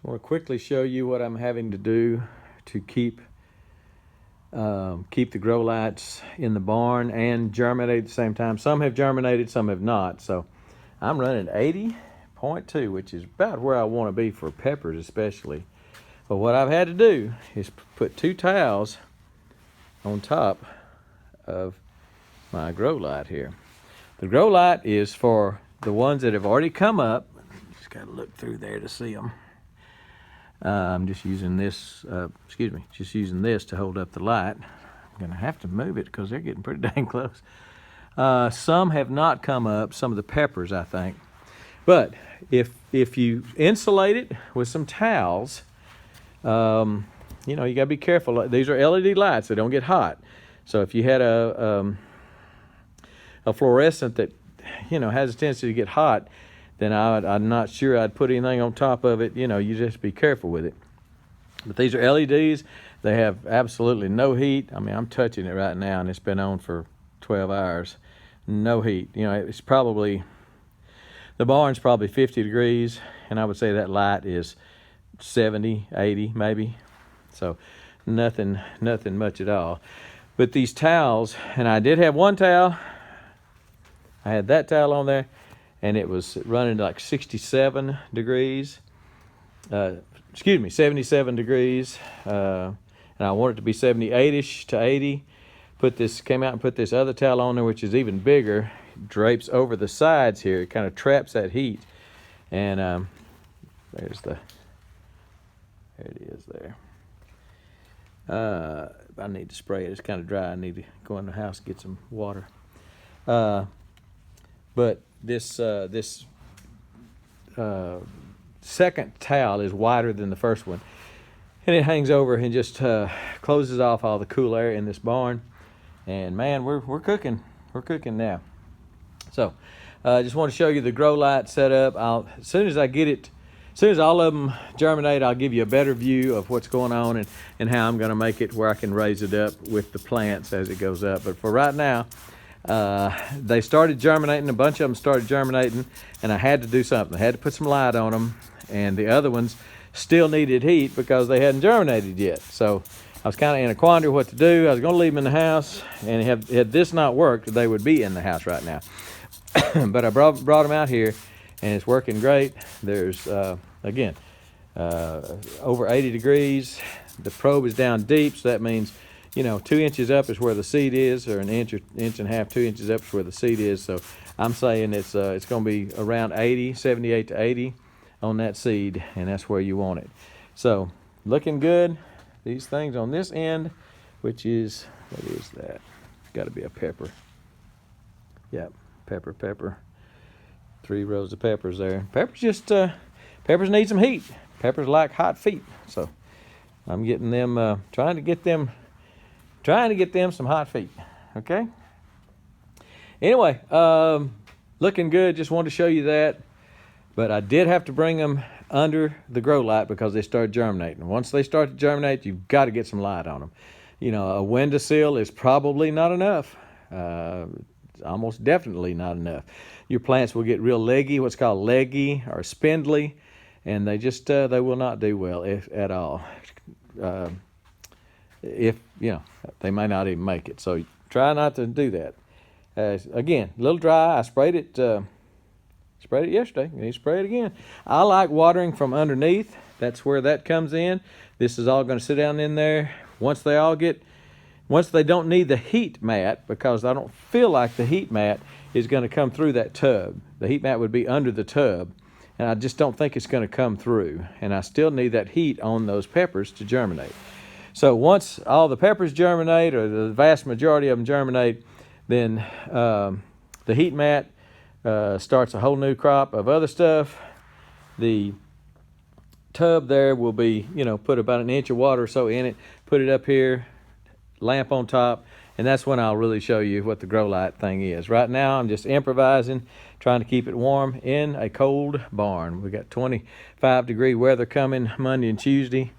I want to quickly show you what I'm having to do to keep the grow lights in the barn and germinate at the same time. Some have germinated, some have not. So I'm running 80.2, which is about where I want to be for peppers especially. But what I've had to do is put 2 towels on top of my grow light here. The grow light is for the ones that have already come up. Just got to look through there to see them. I'm just using this, just using this to hold up the light. I'm gonna have to move it because they're getting pretty dang close. Some have not come up, some of the peppers, I think. But if you insulate it with some towels, you know, you gotta be careful. These are LED lights, they don't get hot. So if you had a fluorescent that, you know, has a tendency to get hot, then I'm not sure I'd put anything on top of it. You know, you just be careful with it. But these are LEDs. They have absolutely no heat. I mean, I'm touching it right now, and it's been on for 12 hours. No heat. You know, it's probably, the barn's probably 50 degrees, and I would say that light is 70, 80 maybe. So nothing much at all. But these towels, and I did have one towel. I had that towel on there, and it was running like 67 degrees. 77 degrees. And I want it to be 78-ish to 80. Came out and put this other towel on there, which is even bigger. Drapes over the sides here. It kind of traps that heat. And there it is there. I need to spray it. It's kind of dry. I need to go in the house and get some water. But this second towel is wider than the first one, and it hangs over and just closes off all the cool air in this barn. And man, we're cooking now. So I just want to show you the grow light setup. As soon as all of them germinate, I'll give you a better view of what's going on and how I'm going to make it where I can raise it up with the plants as it goes up. But for right now, they started germinating. A bunch of them started germinating, and I had to do something. I had to put some light on them, and the other ones still needed heat because they hadn't germinated yet. So I was kind of in a quandary what to do. I was going to leave them in the house, and had this not worked, they would be in the house right now. But I brought them out here, and it's working great. There's again over 80 degrees. The probe is down deep, so that means, you know, 2 inches up is where the seed is, or an inch and a half, 2 inches up is where the seed is. So I'm saying it's going to be around 80, 78 to 80 on that seed, and that's where you want it. So looking good. These things on this end, which is, what is that? It's got to be a pepper. Yep, pepper. 3 rows of peppers there. Peppers need some heat. Peppers like hot feet. So I'm getting them, trying to get them some hot feet. Okay. Anyway, looking good. Just wanted to show you that. But I did have to bring them under the grow light because they started germinating. Once they start to germinate, you've got to get some light on them. You know, a windowsill is probably not enough. Almost definitely not enough. Your plants will get real leggy, what's called leggy or spindly, and they just they will not do well at all. If you know, they may not even make it. So try not to do that. Again, a little dry. I sprayed it yesterday. You need to spray it again. I like watering from underneath. That's where that comes in. This is all going to sit down in there. Once they don't need the heat mat, because I don't feel like the heat mat is going to come through that tub. The heat mat would be under the tub, and I just don't think it's going to come through. And I still need that heat on those peppers to germinate. So once all the peppers germinate, or the vast majority of them germinate, then the heat mat starts a whole new crop of other stuff. The tub there will be, you know, put about an inch of water or so in it, put it up here, lamp on top, and that's when I'll really show you what the grow light thing is. Right now I'm just improvising, trying to keep it warm in a cold barn. We got 25-degree weather coming Monday and Tuesday,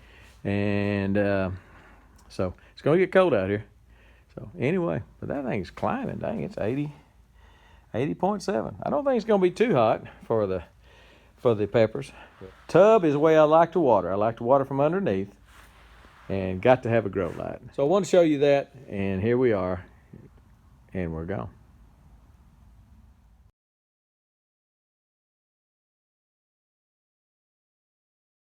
and so it's going to get cold out here. So anyway, but that thing's climbing. Dang, it's 80.7. I don't think it's going to be too hot for for the peppers. Tub is the way I like to water. I like to water from underneath, and got to have a grow light. So I want to show you that, and here we are, and we're gone.